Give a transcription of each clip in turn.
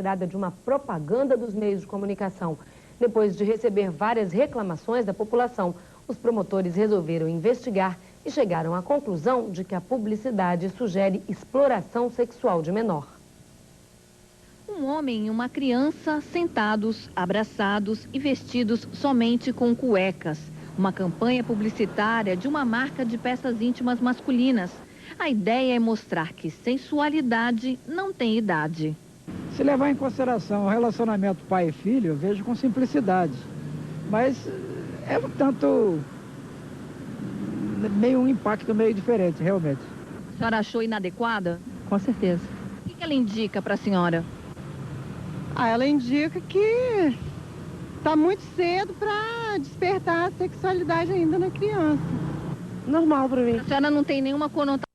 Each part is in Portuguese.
retirada de uma propaganda dos meios de comunicação. Depois de receber várias reclamações da população, os promotores resolveram investigar e chegaram à conclusão de que a publicidade sugere exploração sexual de menor. Um homem e uma criança sentados, abraçados e vestidos somente com cuecas. Uma campanha publicitária de uma marca de peças íntimas masculinas. A ideia é mostrar que sensualidade não tem idade. Se levar em consideração o relacionamento pai e filho, eu vejo com simplicidade. Mas é um tanto, um impacto meio diferente, realmente. A senhora achou inadequada? Com certeza. O que ela indica para a senhora? Ela indica que está muito cedo para despertar a sexualidade ainda na criança. Normal para mim. A senhora não tem nenhuma conotação.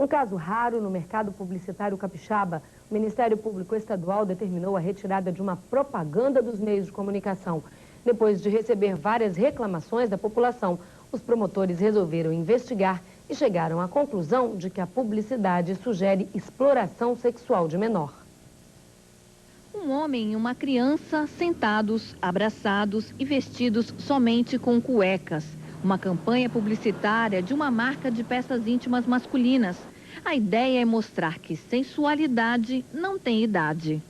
Um caso raro no mercado publicitário capixaba, o Ministério Público Estadual determinou a retirada de uma propaganda dos meios de comunicação. Depois de receber várias reclamações da população, os promotores resolveram investigar e chegaram à conclusão de que a publicidade sugere exploração sexual de menor. Um homem e uma criança sentados, abraçados e vestidos somente com cuecas. Uma campanha publicitária de uma marca de peças íntimas masculinas. A ideia é mostrar que sensualidade não tem idade.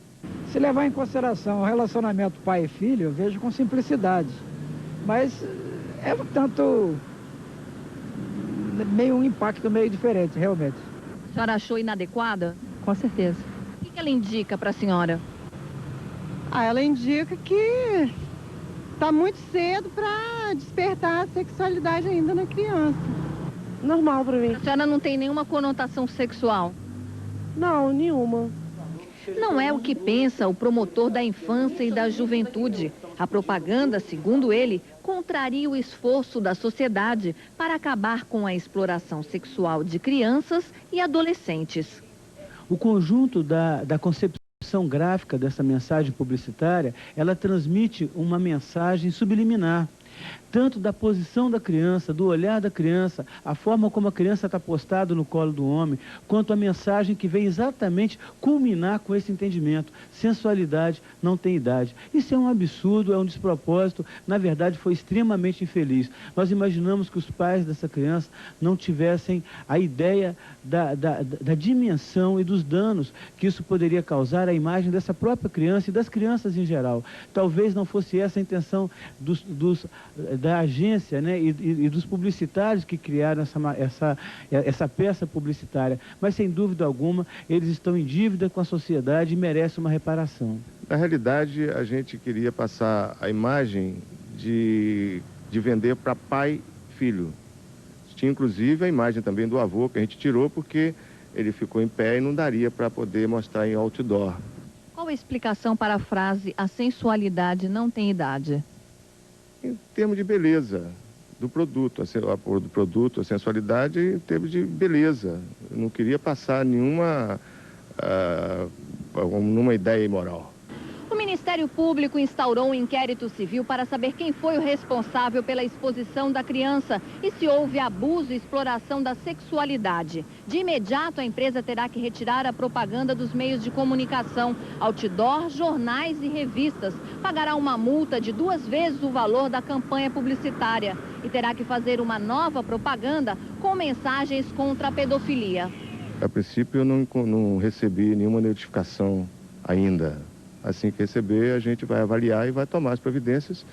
Se levar em consideração o relacionamento pai e filho, eu vejo com simplicidade. Mas é um tanto, um impacto meio diferente, realmente. A senhora achou inadequada? Com certeza. O que ela indica para a senhora? Ela indica que está muito cedo para despertar a sexualidade ainda na criança. Normal para mim. A senhora não tem nenhuma conotação sexual? Não, nenhuma. Não é o que pensa o promotor da infância e da juventude. A propaganda, segundo ele, contraria o esforço da sociedade para acabar com a exploração sexual de crianças e adolescentes. O conjunto da concepção gráfica dessa mensagem publicitária, ela transmite uma mensagem subliminar. Tanto da posição da criança, do olhar da criança, a forma como a criança está postada no colo do homem, quanto a mensagem que vem exatamente culminar com esse entendimento. Sensualidade não tem idade. Isso é um absurdo, é um despropósito, na verdade foi extremamente infeliz. Nós imaginamos que os pais dessa criança não tivessem a ideia da dimensão e dos danos que isso poderia causar à imagem dessa própria criança e das crianças em geral. Talvez não fosse essa a intenção da agência, né, e dos publicitários que criaram essa peça publicitária. Mas, sem dúvida alguma, eles estão em dívida com a sociedade e merecem uma reparação. Na realidade, a gente queria passar a imagem de vender para pai e filho. Tinha, inclusive, a imagem também do avô, que a gente tirou porque ele ficou em pé e não daria para poder mostrar em outdoor. Qual a explicação para a frase "a sensualidade não tem idade"? Em termos de beleza do produto, a sensualidade em termos de beleza. Eu não queria passar nenhuma ideia imoral. O Ministério Público instaurou um inquérito civil para saber quem foi o responsável pela exposição da criança e se houve abuso e exploração da sexualidade. De imediato, a empresa terá que retirar a propaganda dos meios de comunicação, outdoor, jornais e revistas. Pagará uma multa de 2 vezes o valor da campanha publicitária e terá que fazer uma nova propaganda com mensagens contra a pedofilia. A princípio, eu não recebi nenhuma notificação ainda. Assim que receber, a gente vai avaliar e vai tomar as providências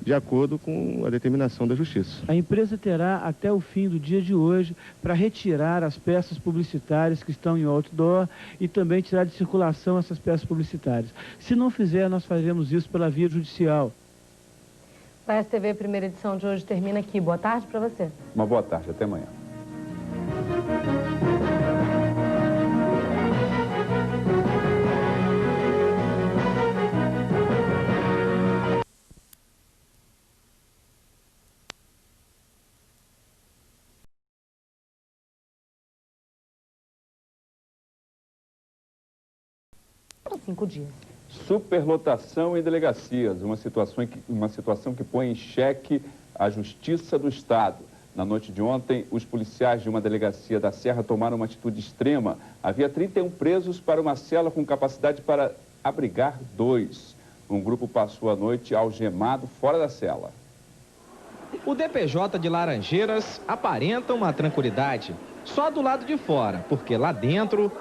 de acordo com a determinação da Justiça. A empresa terá até o fim do dia de hoje para retirar as peças publicitárias que estão em outdoor e também tirar de circulação essas peças publicitárias. Se não fizer, nós faremos isso pela via judicial. O STV primeira edição de hoje termina aqui. Boa tarde para você. Uma boa tarde, até amanhã. 5 dias. Superlotação em delegacias, uma situação que põe em xeque a justiça do Estado. Na noite de ontem, os policiais de uma delegacia da Serra tomaram uma atitude extrema. Havia 31 presos para uma cela com capacidade para abrigar 2. Um grupo passou a noite algemado fora da cela. O DPJ de Laranjeiras aparenta uma tranquilidade só do lado de fora, porque lá dentro,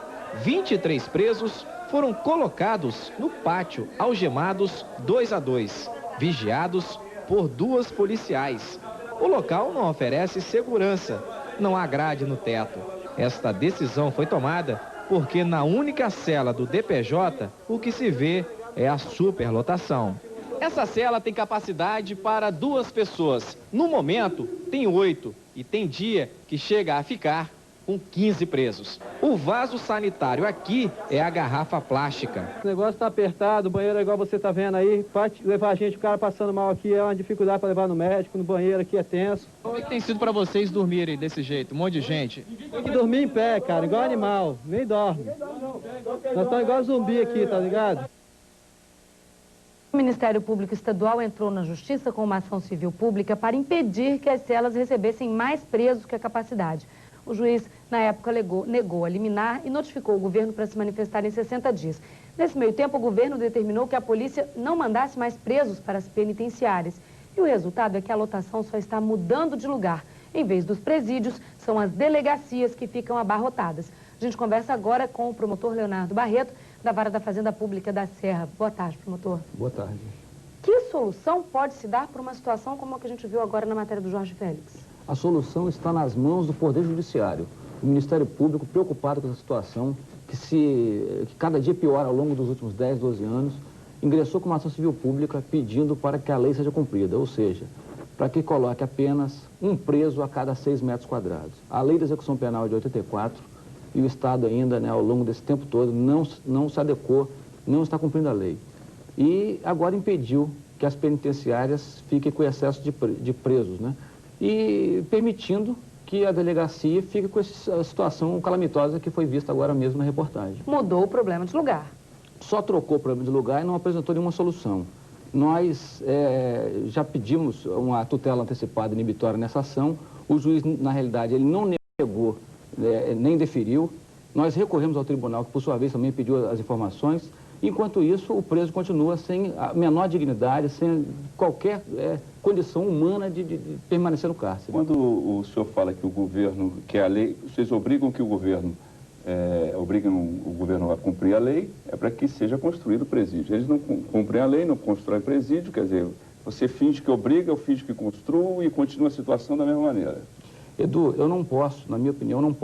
23 presos foram colocados no pátio, algemados 2 a 2, vigiados por 2 policiais. O local não oferece segurança, não há grade no teto. Esta decisão foi tomada porque na única cela do DPJ, o que se vê é a superlotação. Essa cela tem capacidade para 2 pessoas. No momento, tem 8 e tem dia que chega a ficar com 15 presos. O vaso sanitário aqui é a garrafa plástica. O negócio está apertado, o banheiro é igual você está vendo aí. Para levar a gente, o cara passando mal aqui é uma dificuldade para levar no médico, no banheiro aqui é tenso. Como é que tem sido para vocês dormirem desse jeito? Um monte de gente. Tem que dormir em pé, cara, igual animal, nem dorme. Nós estamos igual zumbi aqui, tá ligado? O Ministério Público Estadual entrou na Justiça com uma ação civil pública para impedir que as celas recebessem mais presos que a capacidade. O juiz, na época, negou a liminar e notificou o governo para se manifestar em 60 dias. Nesse meio tempo, o governo determinou que a polícia não mandasse mais presos para as penitenciárias. E o resultado é que a lotação só está mudando de lugar. Em vez dos presídios, são as delegacias que ficam abarrotadas. A gente conversa agora com o promotor Leonardo Barreto, da Vara da Fazenda Pública da Serra. Boa tarde, promotor. Boa tarde. Que solução pode se dar para uma situação como a que a gente viu agora na matéria do Jorge Félix? A solução está nas mãos do Poder Judiciário. O Ministério Público, preocupado com essa situação, que cada dia piora ao longo dos últimos 10, 12 anos, ingressou com uma ação civil pública pedindo para que a lei seja cumprida, ou seja, para que coloque apenas um preso a cada 6 metros quadrados. A lei de execução penal é de 84 e o Estado ainda, ao longo desse tempo todo, não se adequou, não está cumprindo a lei. E agora impediu que as penitenciárias fiquem com excesso de presos, e permitindo que a delegacia fique com essa situação calamitosa que foi vista agora mesmo na reportagem. Mudou o problema de lugar. Só trocou o problema de lugar e não apresentou nenhuma solução. Nós já pedimos uma tutela antecipada inibitória nessa ação. O juiz, na realidade, ele não negou, nem deferiu. Nós recorremos ao tribunal, que por sua vez também pediu as informações. Enquanto isso, o preso continua sem a menor dignidade, sem qualquer condição humana de permanecer no cárcere. Quando o senhor fala que o governo, que a lei, vocês obrigam que o governo, a cumprir a lei, é para que seja construído o presídio. Eles não cumprem a lei, não constroem presídio, quer dizer, você finge que obriga, eu finge que construo e continua a situação da mesma maneira. Edu, eu não posso, na minha opinião,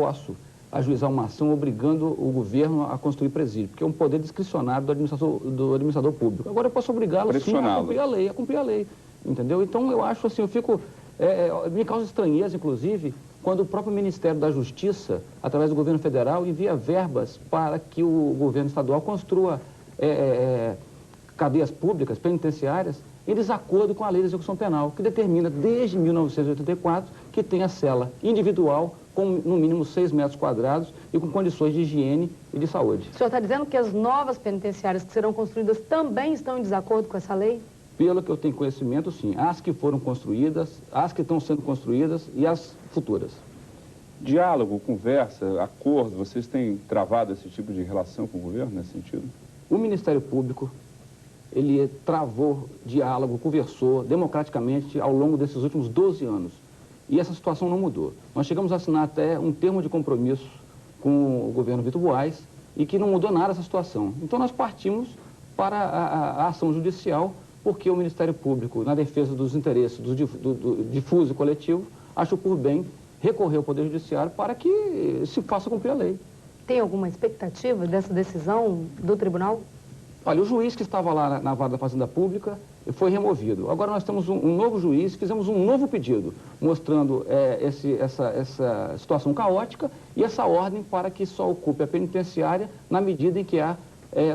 ajuizar uma ação obrigando o governo a construir presídio, porque é um poder discricionário do administrador público. Agora eu posso obrigá-lo sim a cumprir a lei, entendeu? Então eu acho assim, me causa estranheza, inclusive, quando o próprio Ministério da Justiça, através do governo federal, envia verbas para que o governo estadual construa cadeias públicas, penitenciárias, em desacordo com a lei de execução penal, que determina desde 1984 que tem a cela individual com no mínimo 6 metros quadrados e com condições de higiene e de saúde. O senhor está dizendo que as novas penitenciárias que serão construídas também estão em desacordo com essa lei? Pelo que eu tenho conhecimento, sim. As que foram construídas, as que estão sendo construídas e as futuras. Diálogo, conversa, acordo, vocês têm travado esse tipo de relação com o governo nesse sentido? O Ministério Público, ele travou diálogo, conversou democraticamente ao longo desses últimos 12 anos. E essa situação não mudou. Nós chegamos a assinar até um termo de compromisso com o governo Vitor Buarque e que não mudou nada essa situação. Então nós partimos para a ação judicial porque o Ministério Público, na defesa dos interesses do difuso e coletivo, achou por bem recorrer ao Poder Judiciário para que se faça cumprir a lei. Tem alguma expectativa dessa decisão do tribunal? Olha, o juiz que estava lá na Vara da Fazenda Pública foi removido. Agora nós temos um novo juiz, fizemos um novo pedido, mostrando essa situação caótica e essa ordem para que só ocupe a penitenciária na medida em que há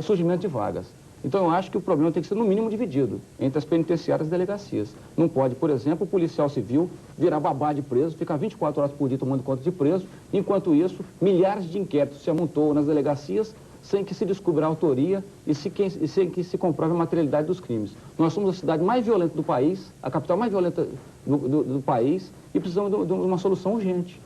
surgimento de vagas. Então eu acho que o problema tem que ser no mínimo dividido entre as penitenciárias e delegacias. Não pode, por exemplo, o policial civil virar babá de preso, ficar 24 horas por dia tomando conta de preso, enquanto isso milhares de inquéritos se amontoam nas delegacias sem que se descubra a autoria e sem que se comprove a materialidade dos crimes. Nós somos a cidade mais violenta do país, a capital mais violenta do país, e precisamos de uma solução urgente.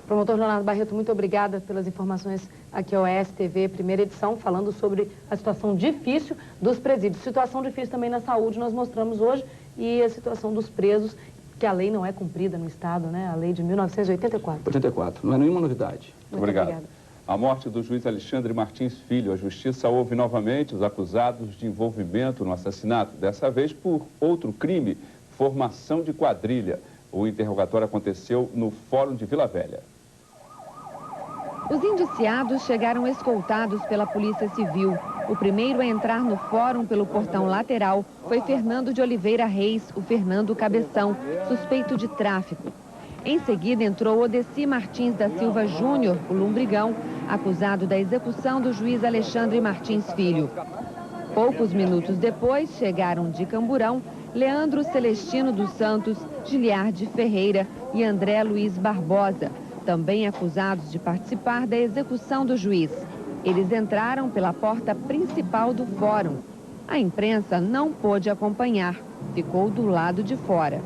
Promotor Leonardo Barreto, muito obrigada pelas informações aqui ao OS-TV, primeira edição, falando sobre a situação difícil dos presídios. Situação difícil também na saúde, nós mostramos hoje, e a situação dos presos, que a lei não é cumprida no Estado, né? A lei de 1984. 84, não é nenhuma novidade. Muito obrigado. A morte do juiz Alexandre Martins Filho. A Justiça ouve novamente os acusados de envolvimento no assassinato, dessa vez por outro crime, formação de quadrilha. O interrogatório aconteceu no Fórum de Vila Velha. Os indiciados chegaram escoltados pela Polícia Civil. O primeiro a entrar no fórum pelo portão lateral foi Fernando de Oliveira Reis, o Fernando Cabeção, suspeito de tráfico. Em seguida entrou Odeci Martins da Silva Júnior, o Lumbrigão, acusado da execução do juiz Alexandre Martins Filho. Poucos minutos depois chegaram de Camburão Leandro Celestino dos Santos, Giliardi Ferreira e André Luiz Barbosa, também acusados de participar da execução do juiz. Eles entraram pela porta principal do fórum. A imprensa não pôde acompanhar, ficou do lado de fora.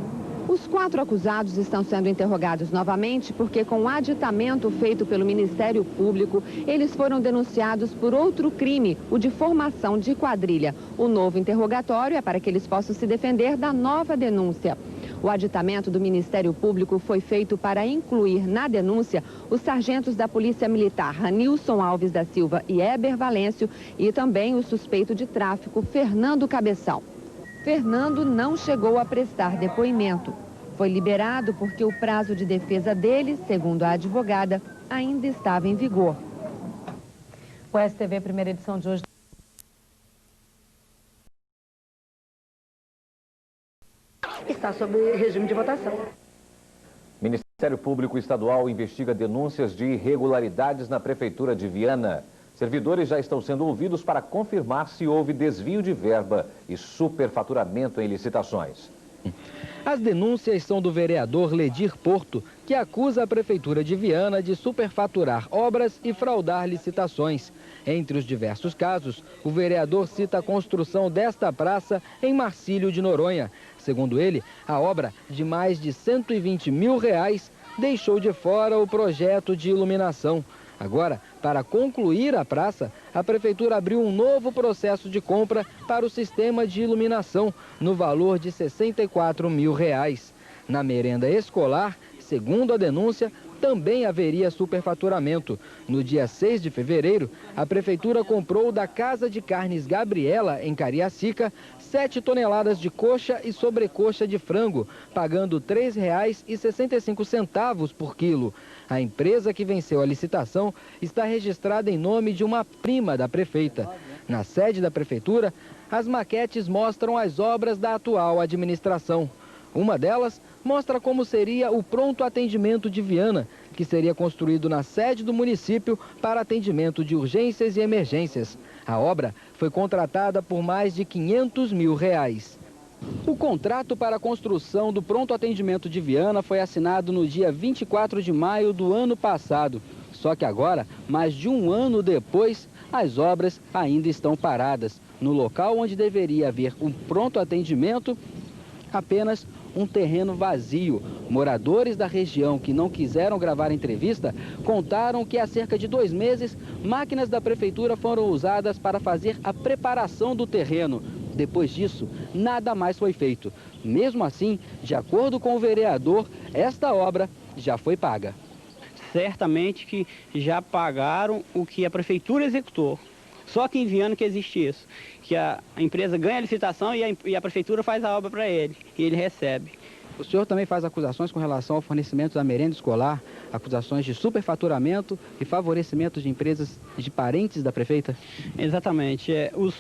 Os 4 acusados estão sendo interrogados novamente porque, com o aditamento feito pelo Ministério Público, eles foram denunciados por outro crime, o de formação de quadrilha. O novo interrogatório é para que eles possam se defender da nova denúncia. O aditamento do Ministério Público foi feito para incluir na denúncia os sargentos da Polícia Militar, Ranilson Alves da Silva e Heber Valêncio, e também o suspeito de tráfico, Fernando Cabeção. Fernando não chegou a prestar depoimento. Foi liberado porque o prazo de defesa dele, segundo a advogada, ainda estava em vigor. O OS-TV, primeira edição de hoje. Está sob regime de votação. Ministério Público Estadual investiga denúncias de irregularidades na Prefeitura de Viana. Servidores já estão sendo ouvidos para confirmar se houve desvio de verba e superfaturamento em licitações. As denúncias são do vereador Ledir Porto, que acusa a Prefeitura de Viana de superfaturar obras e fraudar licitações. Entre os diversos casos, o vereador cita a construção desta praça em Marcílio de Noronha. Segundo ele, a obra, de mais de R$120 mil, deixou de fora o projeto de iluminação. Agora, para concluir a praça, a Prefeitura abriu um novo processo de compra para o sistema de iluminação, no valor de R$64 mil. Na merenda escolar, segundo a denúncia, também haveria superfaturamento. No dia 6 de fevereiro, a Prefeitura comprou da Casa de Carnes Gabriela, em Cariacica, 7 toneladas de coxa e sobrecoxa de frango, pagando R$ 3,65 por quilo. A empresa que venceu a licitação está registrada em nome de uma prima da prefeita. Na sede da Prefeitura, as maquetes mostram as obras da atual administração. Uma delas mostra como seria o pronto atendimento de Viana, que seria construído na sede do município para atendimento de urgências e emergências. A obra foi contratada por mais de R$500 mil. O contrato para a construção do pronto atendimento de Viana foi assinado no dia 24 de maio do ano passado. Só que agora, mais de um ano depois, as obras ainda estão paradas. No local onde deveria haver um pronto atendimento, apenas um terreno vazio. Moradores da região que não quiseram gravar entrevista contaram que há cerca de 2 meses, máquinas da prefeitura foram usadas para fazer a preparação do terreno. Depois disso, nada mais foi feito. Mesmo assim, de acordo com o vereador, esta obra já foi paga. Certamente que já pagaram o que a prefeitura executou. Só que em Viana que existe isso, que a empresa ganha a licitação e a prefeitura faz a obra para ele, e ele recebe. O senhor também faz acusações com relação ao fornecimento da merenda escolar, acusações de superfaturamento e favorecimento de empresas de parentes da prefeita? Exatamente. Os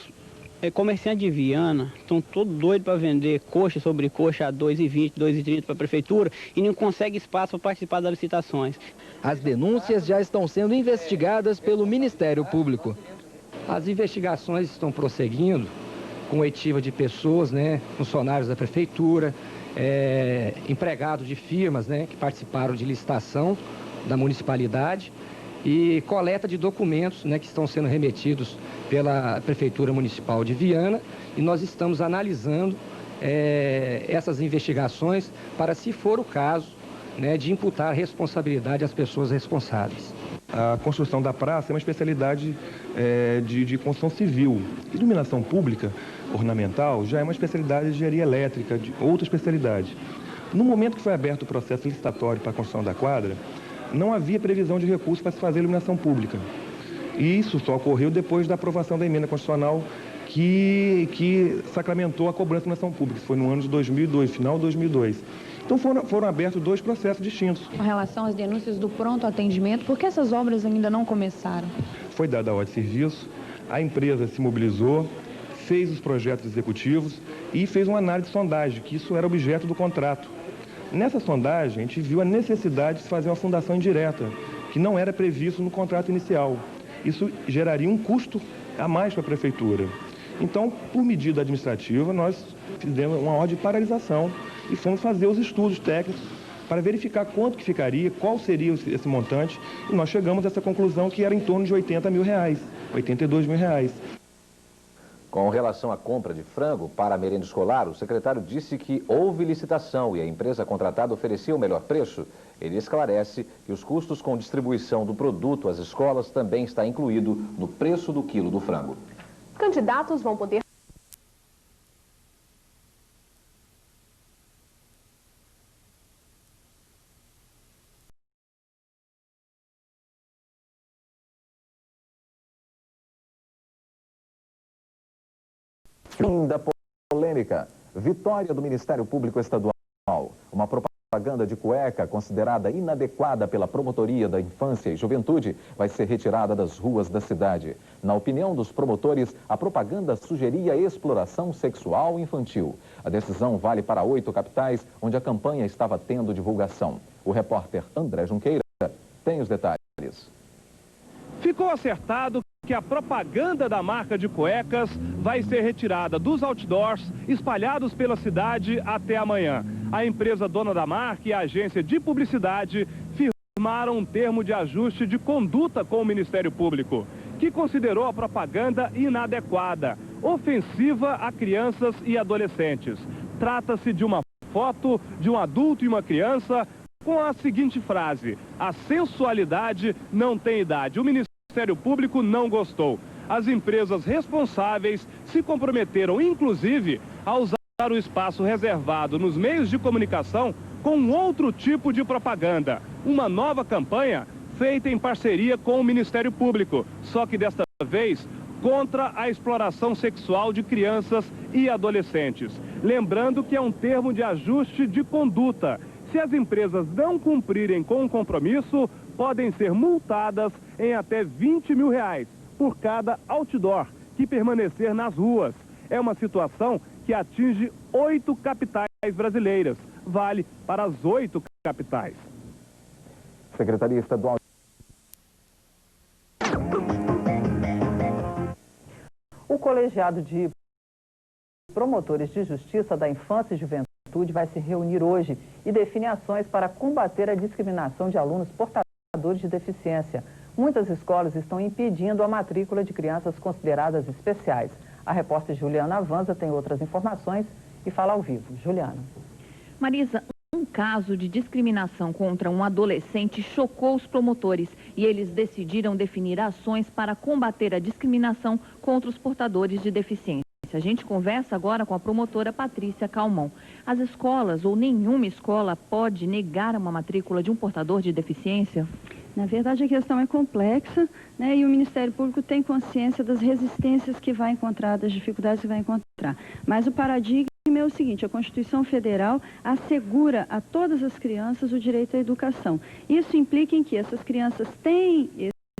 comerciantes de Viana estão todos doidos para vender coxa sobre coxa a R$ 2,20, R$ 2,30 para a prefeitura e não consegue espaço para participar das licitações. As denúncias já estão sendo investigadas pelo Ministério Público. As investigações estão prosseguindo com oitiva de pessoas, funcionários da prefeitura, empregados de firmas, que participaram de licitação da municipalidade. e coleta de documentos, né, que estão sendo remetidos pela Prefeitura Municipal de Viana, e nós estamos analisando essas investigações para, se for o caso, né, de imputar responsabilidade às pessoas responsáveis. A construção da praça é uma especialidade de construção civil. Iluminação pública ornamental já é uma especialidade de engenharia elétrica, de outra especialidade. No momento que foi aberto o processo licitatório para a construção da quadra, não havia previsão de recursos para se fazer iluminação pública. E isso só ocorreu depois da aprovação da emenda constitucional que sacramentou a cobrança de iluminação pública. Isso foi no ano de 2002, final de 2002. Então foram abertos dois processos distintos. Com relação às denúncias do pronto atendimento, por que essas obras ainda não começaram? Foi dada a ordem de serviço, a empresa se mobilizou, fez os projetos executivos e fez uma análise de sondagem, que isso era objeto do contrato. Nessa sondagem, a gente viu a necessidade de se fazer uma fundação indireta, que não era previsto no contrato inicial. Isso geraria um custo a mais para a prefeitura. Então, por medida administrativa, nós fizemos uma ordem de paralisação e fomos fazer os estudos técnicos para verificar quanto que ficaria, qual seria esse montante, e nós chegamos a essa conclusão que era em torno de R$80 mil, R$82 mil. Com relação à compra de frango para a merenda escolar, o secretário disse que houve licitação e a empresa contratada oferecia o melhor preço. Ele esclarece que os custos com distribuição do produto às escolas também está incluído no preço do quilo do frango. Candidatos vão poder Fim da polêmica. Vitória do Ministério Público Estadual. Uma propaganda de cueca considerada inadequada pela Promotoria da Infância e Juventude vai ser retirada das ruas da cidade. Na opinião dos promotores, a propaganda sugeria exploração sexual infantil. A decisão vale para 8 capitais onde a campanha estava tendo divulgação. O repórter André Junqueira tem os detalhes. Ficou acertado que a propaganda da marca de cuecas vai ser retirada dos outdoors espalhados pela cidade até amanhã. A empresa dona da marca e a agência de publicidade firmaram um termo de ajuste de conduta com o Ministério Público, que considerou a propaganda inadequada, ofensiva a crianças e adolescentes. Trata-se de uma foto de um adulto e uma criança com a seguinte frase: a sensualidade não tem idade. O Ministério Público não gostou. As empresas responsáveis se comprometeram, inclusive, a usar o espaço reservado nos meios de comunicação com outro tipo de propaganda. Uma nova campanha feita em parceria com o Ministério Público, só que desta vez contra a exploração sexual de crianças e adolescentes. Lembrando que é um termo de ajuste de conduta. Se as empresas não cumprirem com o compromisso, podem ser multadas em até R$20 mil por cada outdoor que permanecer nas ruas. É uma situação que atinge 8 capitais brasileiras. Vale para as 8 capitais. Secretaria Estadual. O colegiado de promotores de justiça da infância e juventude vai se reunir hoje e define ações para combater a discriminação de alunos portadores de deficiência. Muitas escolas estão impedindo a matrícula de crianças consideradas especiais. A repórter Juliana Avanza tem outras informações e fala ao vivo. Juliana. Marisa, um caso de discriminação contra um adolescente chocou os promotores e eles decidiram definir ações para combater a discriminação contra os portadores de deficiência. A gente conversa agora com a promotora Patrícia Calmon. As escolas ou nenhuma escola pode negar uma matrícula de um portador de deficiência? Na verdade, a questão é complexa, né, e o Ministério Público tem consciência das resistências que vai encontrar, das dificuldades que vai encontrar. Mas o paradigma é o seguinte: a Constituição Federal assegura a todas as crianças o direito à educação. Isso implica em que essas crianças têm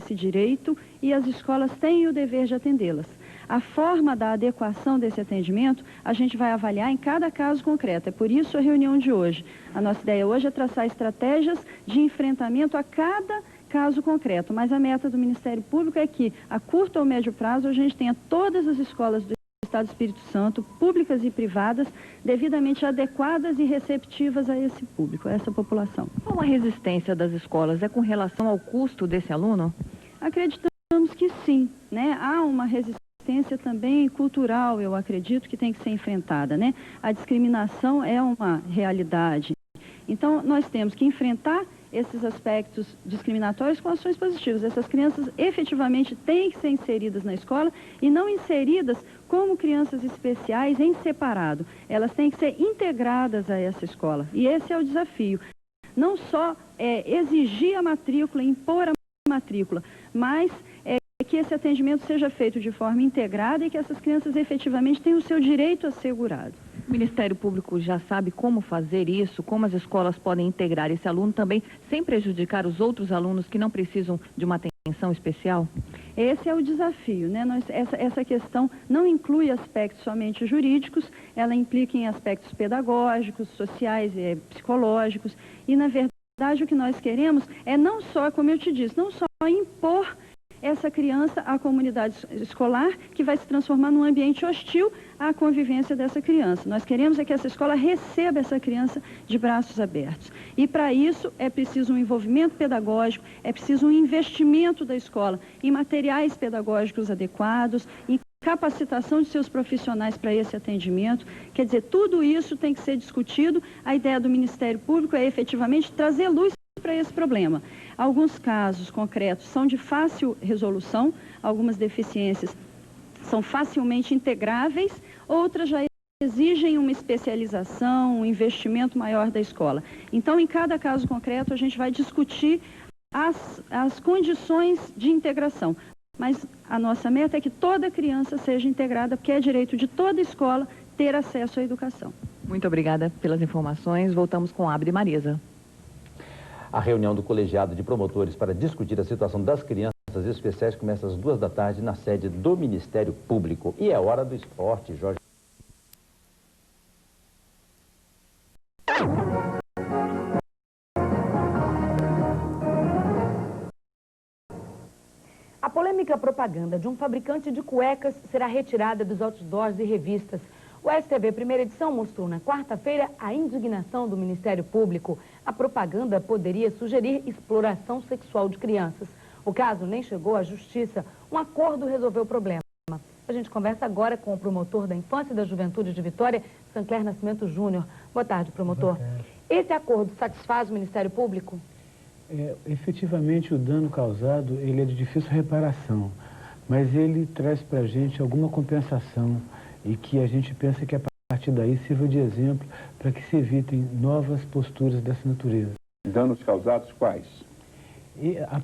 esse direito e as escolas têm o dever de atendê-las. A forma da adequação desse atendimento, a gente vai avaliar em cada caso concreto. É por isso a reunião de hoje. A nossa ideia hoje é traçar estratégias de enfrentamento a cada caso concreto. Mas a meta do Ministério Público é que, a curto ou médio prazo, a gente tenha todas as escolas do Estado do Espírito Santo, públicas e privadas, devidamente adequadas e receptivas a esse público, a essa população. Qual a resistência das escolas? É com relação ao custo desse aluno? Acreditamos que sim, né? Há uma resistência também cultural, eu acredito, que tem que ser enfrentada, né? A discriminação é uma realidade. Então, nós temos que enfrentar esses aspectos discriminatórios com ações positivas. Essas crianças efetivamente têm que ser inseridas na escola e não inseridas como crianças especiais em separado. Elas têm que ser integradas a essa escola. E esse é o desafio. Não só exigir a matrícula, impor a matrícula, mas que esse atendimento seja feito de forma integrada e que essas crianças efetivamente tenham o seu direito assegurado. O Ministério Público já sabe como fazer isso, como as escolas podem integrar esse aluno também, sem prejudicar os outros alunos que não precisam de uma atenção especial? Esse é o desafio, né? Essa questão não inclui aspectos somente jurídicos, ela implica em aspectos pedagógicos, sociais e psicológicos, e na verdade o que nós queremos é não só, como eu te disse, não só impor essa criança à comunidade escolar, que vai se transformar num ambiente hostil à convivência dessa criança. Nós queremos é que essa escola receba essa criança de braços abertos. E para isso é preciso um envolvimento pedagógico, é preciso um investimento da escola em materiais pedagógicos adequados, em capacitação de seus profissionais para esse atendimento. Quer dizer, tudo isso tem que ser discutido. A ideia do Ministério Público é efetivamente trazer luz para esse problema. Alguns casos concretos são de fácil resolução, algumas deficiências são facilmente integráveis, outras já exigem uma especialização, um investimento maior da escola. Então, em cada caso concreto, a gente vai discutir as condições de integração. Mas a nossa meta é que toda criança seja integrada, porque é direito de toda escola ter acesso à educação. Muito obrigada pelas informações. Voltamos com Abra e Marisa. A reunião do colegiado de promotores para discutir a situação das crianças especiais começa às 2 da tarde na sede do Ministério Público. E é hora do esporte, Jorge. A polêmica propaganda de um fabricante de cuecas será retirada dos outdoors e revistas. O STV Primeira Edição mostrou na quarta-feira a indignação do Ministério Público. A propaganda poderia sugerir exploração sexual de crianças. O caso nem chegou à justiça. Um acordo resolveu o problema. A gente conversa agora com o promotor da Infância e da Juventude de Vitória, Sancler Nascimento Júnior. Boa tarde, promotor. Boa tarde. Esse acordo satisfaz o Ministério Público? Efetivamente, o dano causado ele é de difícil reparação, mas ele traz para a gente alguma compensação e que a gente pensa que a partir daí sirva de exemplo para que se evitem novas posturas dessa natureza. Danos causados quais?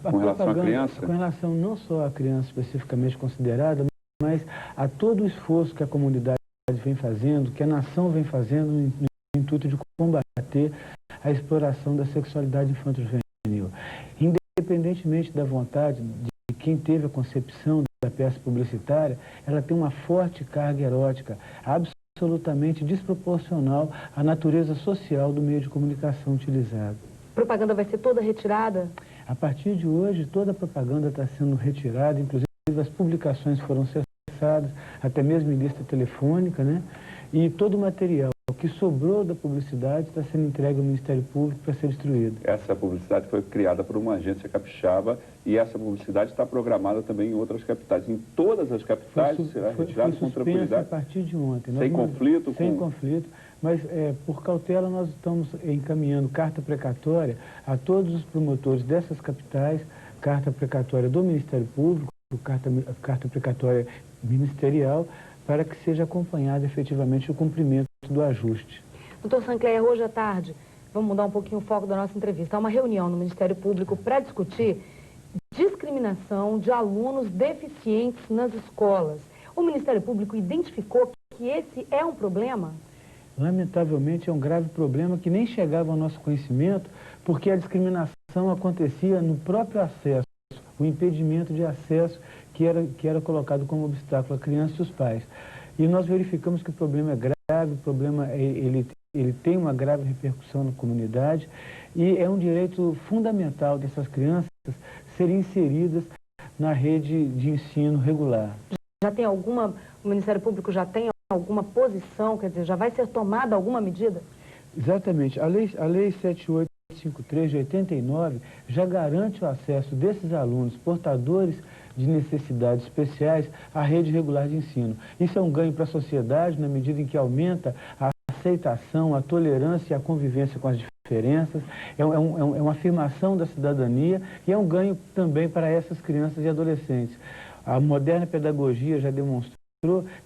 Com relação à criança? Com relação não só à criança especificamente considerada, mas a todo o esforço que a comunidade vem fazendo, que a nação vem fazendo no intuito de combater a exploração da sexualidade infanto-juvenil. Independentemente da vontade de quem teve a concepção da peça publicitária, ela tem uma forte carga erótica, absolutamente desproporcional à natureza social do meio de comunicação utilizado. A propaganda vai ser toda retirada? A partir de hoje, toda a propaganda está sendo retirada, inclusive as publicações foram cessadas, até mesmo em lista telefônica, né? E todo o material que sobrou da publicidade está sendo entregue ao Ministério Público para ser destruído. Essa publicidade foi criada por uma agência capixaba e essa publicidade está programada também em outras capitais. Em todas as capitais será retirada com tranquilidade? A partir de ontem. Sem conflito? Sem conflito, mas por cautela nós estamos encaminhando carta precatória a todos os promotores dessas capitais, carta precatória do Ministério Público, carta precatória ministerial, para que seja acompanhado efetivamente o cumprimento do ajuste. Doutor Sancler, hoje à tarde, vamos mudar um pouquinho o foco da nossa entrevista. Há uma reunião no Ministério Público para discutir discriminação de alunos deficientes nas escolas. O Ministério Público identificou que esse é um problema? Lamentavelmente é um grave problema que nem chegava ao nosso conhecimento, porque a discriminação acontecia no próprio acesso, o impedimento de acesso que era colocado como obstáculo à criança e os pais. E nós verificamos que o problema é grave, o problema ele tem uma grave repercussão na comunidade e é um direito fundamental dessas crianças serem inseridas na rede de ensino regular. o Ministério Público já tem alguma posição, quer dizer, já vai ser tomada alguma medida? Exatamente. A lei 7853 de 89 já garante o acesso desses alunos portadores de necessidades especiais à rede regular de ensino. Isso é um ganho para a sociedade na medida em que aumenta a aceitação, a tolerância e a convivência com as diferenças, é uma afirmação da cidadania e é um ganho também para essas crianças e adolescentes. A moderna pedagogia já demonstrou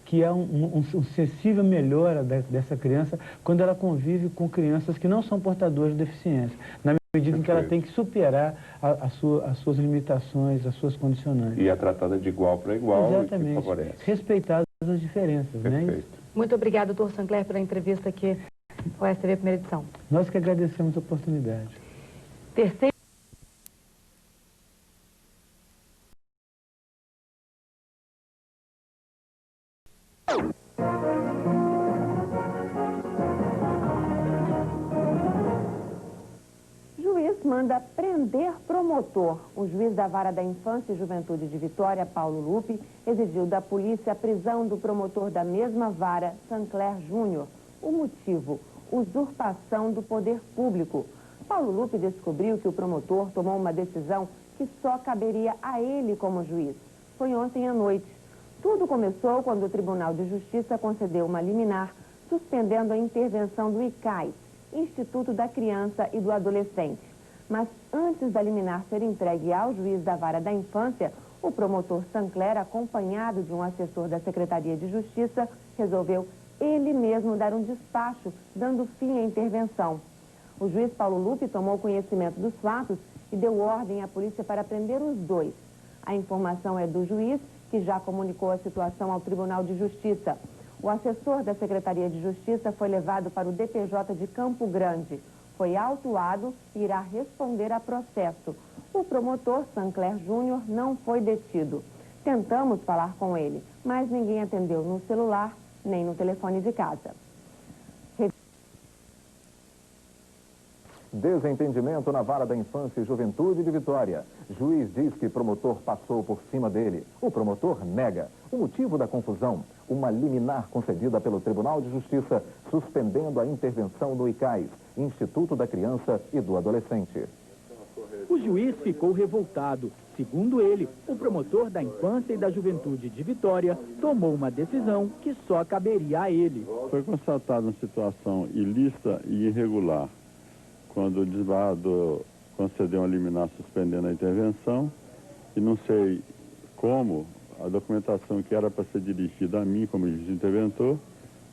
que é um sensível melhora dessa criança quando ela convive com crianças que não são portadores de deficiência, na medida em que ela tem que superar as suas limitações, as suas condicionantes. E é tratada de igual para igual. Exatamente. E que favorece. Respeitadas as diferenças, né? Muito obrigada, doutor Sancler, pela entrevista aqui com a STV Primeira Edição. Nós que agradecemos a oportunidade. Terceiro. Juiz manda prender promotor. O juiz da Vara da Infância e Juventude de Vitória, Paulo Lupe, exigiu da polícia a prisão do promotor da mesma vara, Sancler Júnior. O motivo: usurpação do poder público. Paulo Lupe descobriu que o promotor tomou uma decisão que só caberia a ele como juiz. Foi ontem à noite. Tudo começou quando o Tribunal de Justiça concedeu uma liminar, suspendendo a intervenção do ICAIS, Instituto da Criança e do Adolescente. Mas antes da liminar ser entregue ao juiz da Vara da Infância, o promotor Sancler, acompanhado de um assessor da Secretaria de Justiça, resolveu ele mesmo dar um despacho, dando fim à intervenção. O juiz Paulo Lupe tomou conhecimento dos fatos e deu ordem à polícia para prender os dois. A informação é do juiz, que já comunicou a situação ao Tribunal de Justiça. O assessor da Secretaria de Justiça foi levado para o DPJ de Campo Grande. Foi autuado e irá responder a processo. O promotor Sancler Júnior não foi detido. Tentamos falar com ele, mas ninguém atendeu no celular nem no telefone de casa. Desentendimento na Vara da Infância e Juventude de Vitória. Juiz diz que promotor passou por cima dele. O promotor nega. O motivo da confusão: uma liminar concedida pelo Tribunal de Justiça, suspendendo a intervenção do ICAIS, Instituto da Criança e do Adolescente. O juiz ficou revoltado. Segundo ele, o promotor da Infância e da Juventude de Vitória tomou uma decisão que só caberia a ele. Foi constatada uma situação ilícita e irregular, quando o desembargador concedeu uma liminar suspendendo a intervenção, e não sei como a documentação que era para ser dirigida a mim como juiz interventor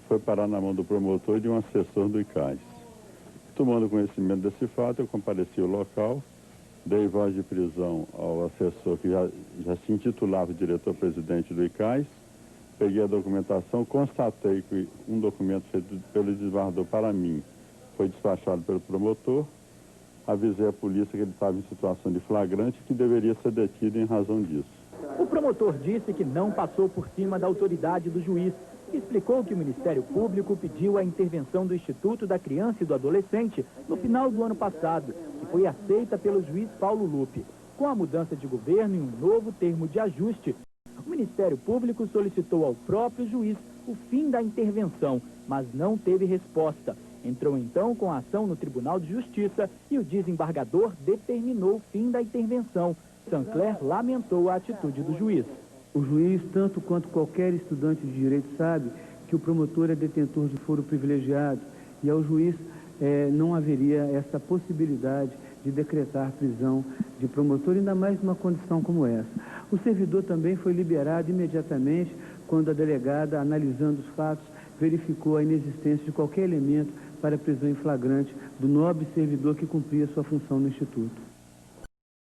foi parar na mão do promotor e de um assessor do ICAIS. Tomando conhecimento desse fato, eu compareci ao local, dei voz de prisão ao assessor que já se intitulava diretor-presidente do ICAIS, peguei a documentação, constatei que um documento feito pelo desembargador para mim foi despachado pelo promotor, avisei a polícia que ele estava em situação de flagrante e que deveria ser detido em razão disso. O promotor disse que não passou por cima da autoridade do juiz. Explicou que o Ministério Público pediu a intervenção do Instituto da Criança e do Adolescente no final do ano passado, que foi aceita pelo juiz Paulo Lupe. Com a mudança de governo e um novo termo de ajuste, o Ministério Público solicitou ao próprio juiz o fim da intervenção, mas não teve resposta. Entrou então com a ação no Tribunal de Justiça e o desembargador determinou o fim da intervenção. Sancler lamentou a atitude do juiz. O juiz, tanto quanto qualquer estudante de direito, sabe que o promotor é detentor de foro privilegiado e ao juiz não haveria essa possibilidade de decretar prisão de promotor, ainda mais numa condição como essa. O servidor também foi liberado imediatamente quando a delegada, analisando os fatos, verificou a inexistência de qualquer elemento para prisão em flagrante do nobre servidor que cumpria sua função no Instituto.